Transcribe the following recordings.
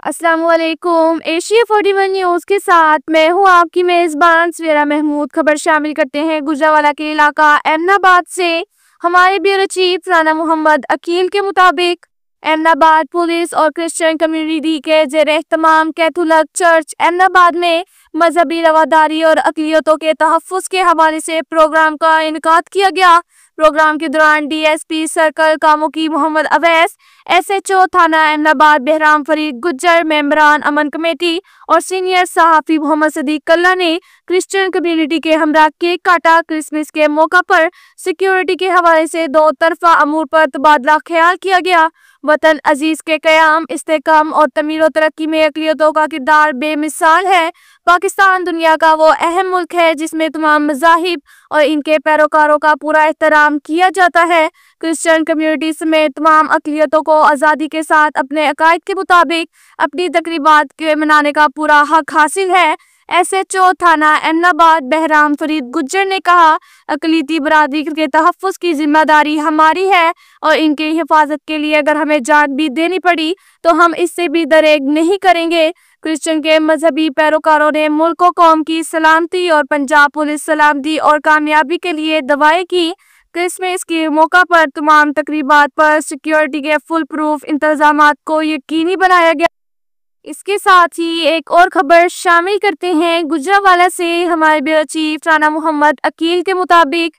अस्सलाम वालेकुम। Asia 41 news के साथ मैं हूं आपकी मेज़बान सवेरा महमूद। खबर शामिल करते हैं गुजरांवाला के इलाका एमनाबाद से। हमारे ब्यूरो चीफ राना मोहम्मद अकील के मुताबिक एमनाबाद पुलिस और क्रिश्चियन कम्युनिटी के ज़ेर-ए-एहतमाम कैथोलिक चर्च एमनाबाद में मजहबी रवादारी और अक़लियतों के तहफ़्फ़ुज़ के हवाले से प्रोग्राम का इनेकाद किया गया। प्रोग्राम के दौरान DSP circle Kamoke Muhammad Awais, SHO थाना एमनाबाद बहराम फरीद गुज्जर, मेंबरान अमन कमेटी और सीनियर सहाफ़ी मोहम्मद सदीक कल्ला ने क्रिश्चियन कम्युनिटी के हमरा केक काटा। क्रिसमस के मौका पर सिक्योरिटी के हवाले से दो तरफा अमूर पर तबादला ख्याल किया गया। वतन अजीज के क़याम, इस्तेहकाम और तमीर व तरक्की में अक़लियतों का किरदार बेमिसाल है। पाकिस्तान दुनिया का वो अहम मुल्क है जिसमें तमाम मज़ाहिब और इनके पैरोकारों का पूरा एहतराम किया जाता है। क्रिश्चियन कम्युनिटी समेत तमाम अक़लियतों को आज़ादी के साथ अपने अकायद के मुताबिक अपनी तक़रीबात के मनाने का पूरा हक हासिल है। एसएचओ थाना एमनाबाद बहराम फरीद गुज्जर ने कहा, अक़लियती बरादरी के तहफ़्फ़ुज़ की जिम्मेदारी हमारी है और इनकी हिफाजत के लिए अगर हमें जान भी देनी पड़ी तो हम इससे भी दरेग नहीं करेंगे। क्रिश्चियन के मजहबी पैरोकारों ने मुल्क व कौम की सलामती और पंजाब पुलिस सलामती और कामयाबी के लिए दुआएं की। क्रिसमस के मौका पर तमाम तकरीबात पर सिक्योरिटी के फुल प्रूफ इंतजामात को यकीनी बनाया गया। इसके साथ ही एक और खबर शामिल करते हैं गुजरांवाला से। हमारे ब्यूरो चीफ राना मोहम्मद अकील के मुताबिक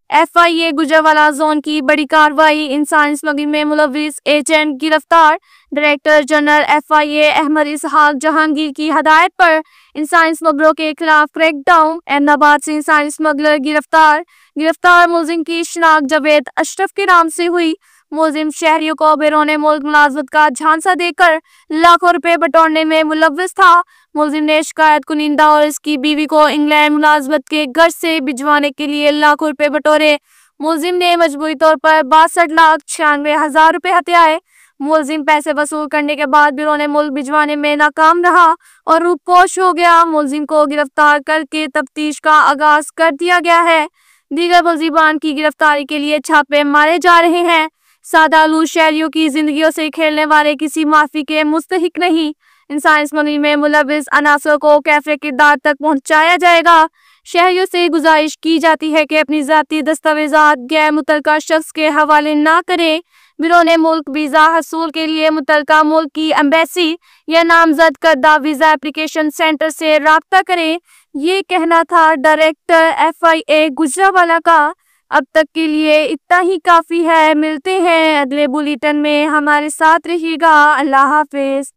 एफआईए गुजरांवाला जोन की बड़ी कार्रवाई, इंसान स्मगलिंग में मुलविस एजेंट गिरफ्तार। डायरेक्टर जनरल एफआईए अहमद इसहाक जहांगीर की हदायत पर इंसान स्मगलरों के खिलाफ क्रैकडाउन। एमनाबाद से इंसान स्मगलर गिरफ्तार मुलजिम की शिनाख्त जावेद अशरफ के नाम से हुई। मुलजिम शहरियों को बैरून मुल्क मुलाजमत का झांसा देकर लाखों रुपए बटोरने में मुलव्विस था। मुलजिम ने शिकायत कुनिंदा और इसकी बीवी को इंग्लैंड मुलाजमत के घर से भिजवाने के लिए लाखों रुपए बटोरे। मुलजिम ने मजबूरी तौर पर 62,96,000 रुपए हथियाए। मुलजिम पैसे वसूल करने के बाद बैरून मुल्क भिजवाने में नाकाम रहा और रूपोश हो गया। मुलजिम को गिरफ्तार करके तफ्तीश का आगाज कर दिया गया है। दीगर मुलजिमान की गिरफ्तारी के लिए छापे मारे जा रहे हैं। सादालू शहरियों की जिंदगियों से खेलने वाले किसी माफी के मुस्तहिक नहीं। इंसान स्मगलिंग में मुलविस अनासर को कैफे किरदार तक पहुंचाया जाएगा। शहरियों से गुजारिश की जाती है कि अपनी ज़ाती दस्तावेजात गैर मुतल्लका शख्स के हवाले ना करें। बैरून मुल्क वीज़ा हसूल के लिए मुतल्लका मुल्क की एम्बेसी या नामजद करदा वीज़ा एप्लीकेशन सेंटर से राब्ता करें। ये कहना था डायरेक्टर एफआईए गुजरांवाला का। अब तक के लिए इतना ही काफ़ी है। मिलते हैं अगले बुलेटिन में, हमारे साथ रहिएगा। अल्लाह हाफिज़।